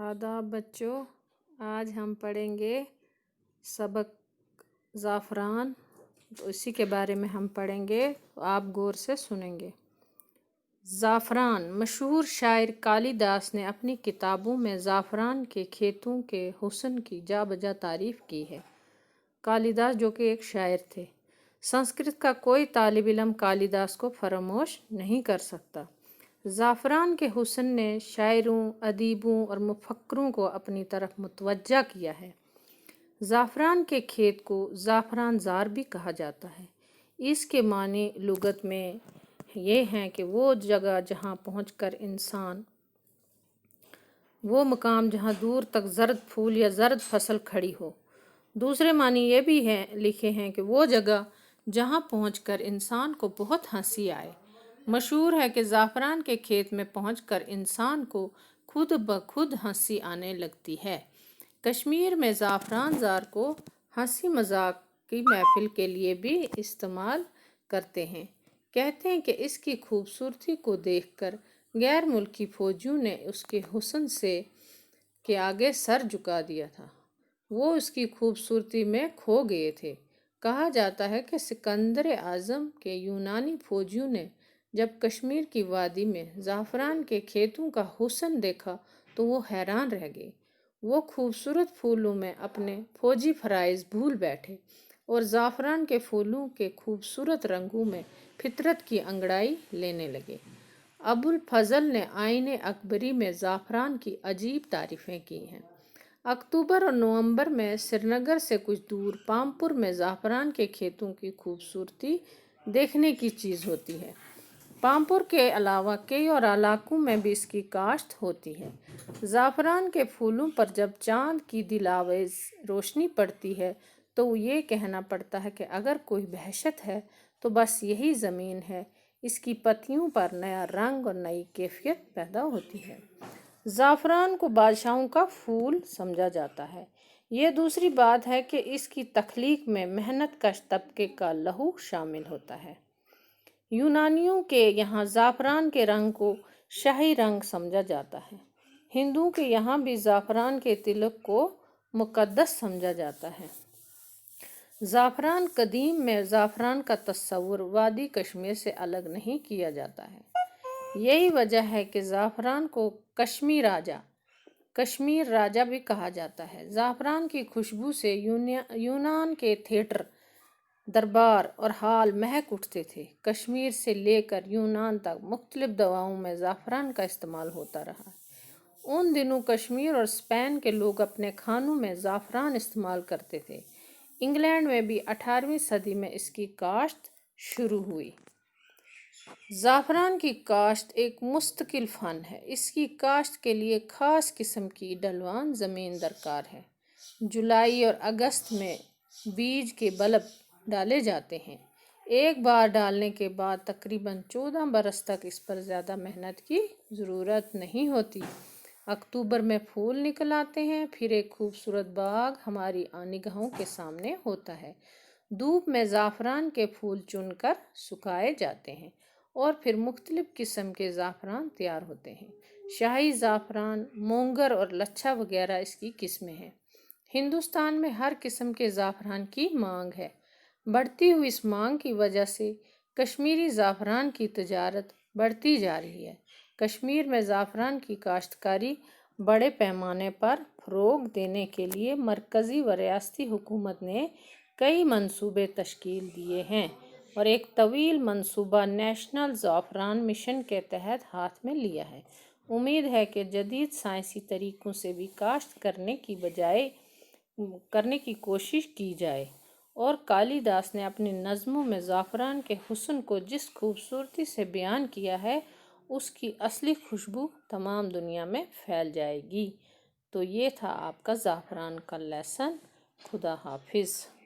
آداب بچوں، آج ہم پڑھیں گے سبق زعفران، تو اسی کے بارے میں ہم پڑھیں گے، آپ غور سے سنیں گے۔ زعفران مشہور شاعر کالی داس نے اپنی کتابوں میں زعفران کے کھیتوں کے حسن کی جا بجا تعریف کی ہے۔ کالی داس جو کہ ایک شاعر تھے۔ سنسکرت کا کوئی طالب علم کالی داس کو فراموش نہیں کر سکتا۔ زعفران کے حسن نے شاعروں، ادیبوں اور مفکروں کو اپنی طرف متوجہ کیا ہے۔ زعفران کے کھیت کو زعفران زار بھی کہا جاتا ہے۔ اس کے معنی لغت میں یہ ہیں کہ وہ جگہ جہاں پہنچ کر انسان، وہ مقام جہاں دور تک زرد پھول یا زرد فصل کھڑی ہو۔ دوسرے معنی یہ بھی لکھے ہیں کہ وہ جگہ جہاں پہنچ کر انسان کو بہت ہنسی آئے۔ مشہور ہے کہ زعفران کے کھیت میں پہنچ کر انسان کو خود بخود ہنسی آنے لگتی ہے۔ کشمیر میں زعفران زار کو ہنسی مذاق کی محفل کے لیے بھی استعمال کرتے ہیں۔ کہتے ہیں کہ اس کی خوبصورتی کو دیکھ کر غیر ملکی فوجیوں نے اس کے حسن کے آگے سر جھکا دیا تھا۔ وہ اس کی خوبصورتی میں کھو گئے تھے۔ کہا جاتا ہے کہ سکندر اعظم کے یونانی فوجیوں نے جب کشمیر کی وادی میں زعفران کے کھیتوں کا حسن دیکھا تو وہ حیران رہ گئے۔ وہ خوبصورت پھولوں میں اپنے فوجی فرائض بھول بیٹھے اور زعفران کے پھولوں کے خوبصورت رنگوں میں فطرت کی انگڑائی لینے لگے۔ ابوالفضل نے آئین اکبری میں زعفران کی عجیب تعریفیں کی ہیں۔ اکتوبر اور نومبر میں سرینگر سے کچھ دور پامپور میں زعفران کے کھیتوں کی خوبصورتی دیکھنے کی چیز ہوتی ہے۔ پامپور کے علاوہ کئی اور علاقوں میں بھی اس کی کاشت ہوتی ہے۔ زعفران کے پھولوں پر جب چاند کی دلآویز روشنی پڑتی ہے تو یہ کہنا پڑتا ہے کہ اگر کوئی وحشت ہے تو بس یہی زمین ہے۔ اس کی پتیوں پر نیا رنگ اور نئی کیفیت پیدا ہوتی ہے۔ زعفران کو بادشاہوں کا پھول سمجھا جاتا ہے۔ یہ دوسری بات ہے کہ اس کی تخلیق میں محنت کش طبقے کا لہو شامل ہوتا ہے۔ یونانیوں کے یہاں زعفران کے رنگ کو شاہی رنگ سمجھا جاتا ہے۔ ہندوؤں کے یہاں بھی زعفران کے تلک کو مقدس سمجھا جاتا ہے۔ زعفران قدیم میں زعفران کا تصور وادی کشمیر سے الگ نہیں کیا جاتا ہے۔ یہی وجہ ہے کہ زعفران کو کشمیر راجا بھی کہا جاتا ہے۔ زعفران کی خوشبو سے یونان کے تھیٹر، دربار اور ہال مہک اٹھتے تھے۔ کشمیر سے لے کر یونان تک مختلف دواؤں میں زعفران کا استعمال ہوتا رہا ہے۔ ان دنوں کشمیر اور اسپین کے لوگ اپنے کھانوں میں زعفران استعمال کرتے تھے۔ انگلینڈ میں بھی 18ویں صدی میں اس کی کاشت شروع ہوئی۔ زعفران کی کاشت ایک مستقل فن ہے۔ اس کی کاشت کے لیے خاص قسم کی ڈھلوان زمین درکار ہے۔ جولائی اور اگست میں بیج کے بلب ڈالے جاتے ہیں۔ ایک بار ڈالنے کے بعد تقریباً 14 برس تک اس پر زیادہ محنت کی ضرورت نہیں ہوتی۔ اکتوبر میں پھول نکل آتے ہیں، پھر ایک خوبصورت باغ ہماری نگاہوں کے سامنے ہوتا ہے۔ دھوپ میں زعفران کے پھول چن کر سکھائے جاتے ہیں اور پھر مختلف قسم کے زعفران تیار ہوتے ہیں۔ شاہی زعفران، مونگر اور لچھا وغیرہ اس کی قسمیں ہیں۔ ہندوستان میں ہر قسم کے زعفران کی مانگ ہے۔ بڑھتی ہوئی اس مانگ کی وجہ سے کشمیری زعفران کی تجارت بڑھتی جا رہی ہے۔ کشمیر میں زعفران کی کاشتکاری بڑے پیمانے پر فروغ دینے کے لیے مرکزی و ریاستی حکومت نے کئی منصوبے تشکیل دیے ہیں اور ایک طویل منصوبہ نیشنل زعفران مشن کے تحت ہاتھ میں لیا ہے۔ امید ہے کہ جدید سائنسی طریقوں سے بھی کاشت کرنے کی کوشش کی جائے اور کالی داس نے اپنی نظموں میں زعفران کے حسن کو جس خوبصورتی سے بیان کیا ہے اس کی اصلی خوشبو تمام دنیا میں پھیل جائے گی۔ تو یہ تھا آپ کا زعفران کا لیسن۔ خدا حافظ۔